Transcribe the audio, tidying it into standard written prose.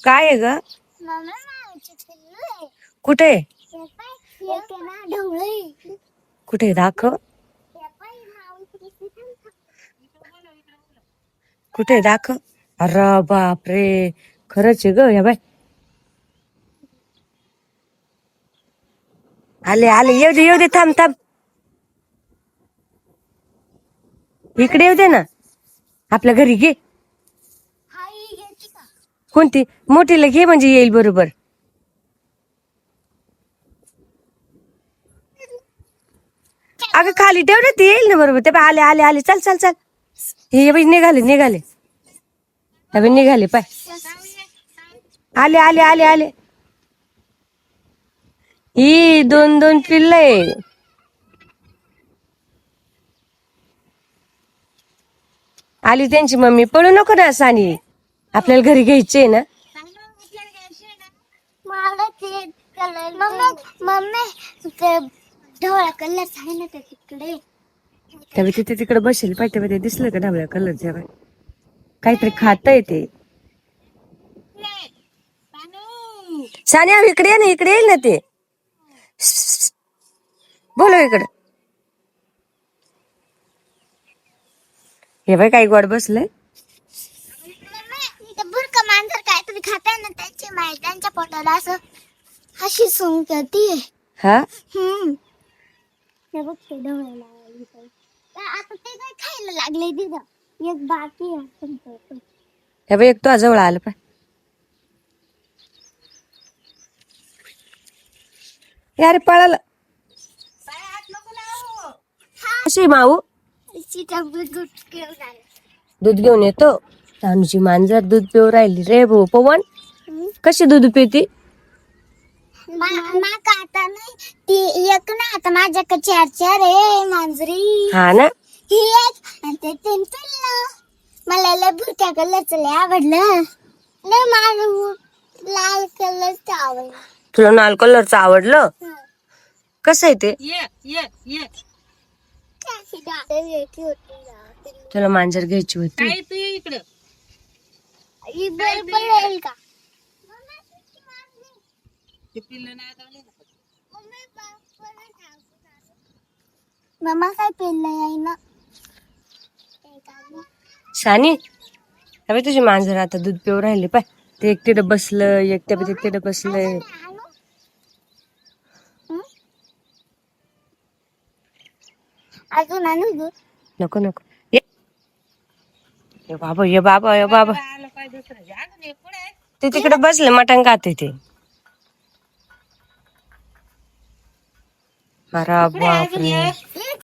काय आहे ग? कुठे कुठे दाखव, कुठे दाखव. अरे बापरे, खरंच आहे ग. या बाय, आले आले, येऊ दे येऊ दे, थांब थांब, इकडे येऊ दे ना. आपल्या घरी घे. कोणती? मोठीला घे म्हणजे येईल बरोबर. अगं खाली ठेव ना, ती येईल ना बरोबर. ते बाय आले आले आले, चल चल चल. हे बाई निघाले निघाले, अबे निघाले पाय. आले आले आले आले. ही दोन दोन पिल्ल आहे. आली त्यांची मम्मी. पळू नको ना सानी, आपल्याला घरी घ्यायचे ना. ढवळा कलर आहे ना तिकडे. त्यावेळी तिथे तिकडे बसेल पाहिजे. तेव्हा ते दिसलं का ढवळ्या कलरच्या बाय, काहीतरी खात आहे ते. सानिया इकडे ये ना, इकडे येईल ना ते. बोलो इकडे. हे बाय काय गोड बसलंय. बुरका मांजर काय तुम्ही खाताय ना, त्यांची माय त्यांच्या पोटाला असं अशी सूंग करते. हा हे बघ ते ढवळायला आता ते काय खायला लागले तिथं. एक बाकी आहे. हे बाय एक तो जवळ आलं पाय. अरे पळाला. कशी माऊ? दूध घेऊन येतो. तानूची मांजर दूध पिऊ राहिली रे भाऊ. पवन कशी दूध पिती? आता नाही ती एक ना, आता माझ्याकडे चार चार आहे मांजरी. हा ना, ही एक आणि ते तीन पिल्लं. मला लय भुरक्या कलरचं लय आवडलं. लय मला लाल कलरचं आवडलं. तुला लाल कलरचं आवडलं? कसं आहे ते? तुला मांजर घ्यायची होती. का मम्मा काय पिल्लं आहे ना. शानी, अबे तुझी मांजर आता दूध पिऊ राहिली पाय. ते एकटीनं बसलं, एकट्यानं बसलंय. अजून आणू दूध? नको नको. ये बाबा ये बाबा ये बाबा, ते तिकडे बसले मटण खाते ते. अरे बापरे.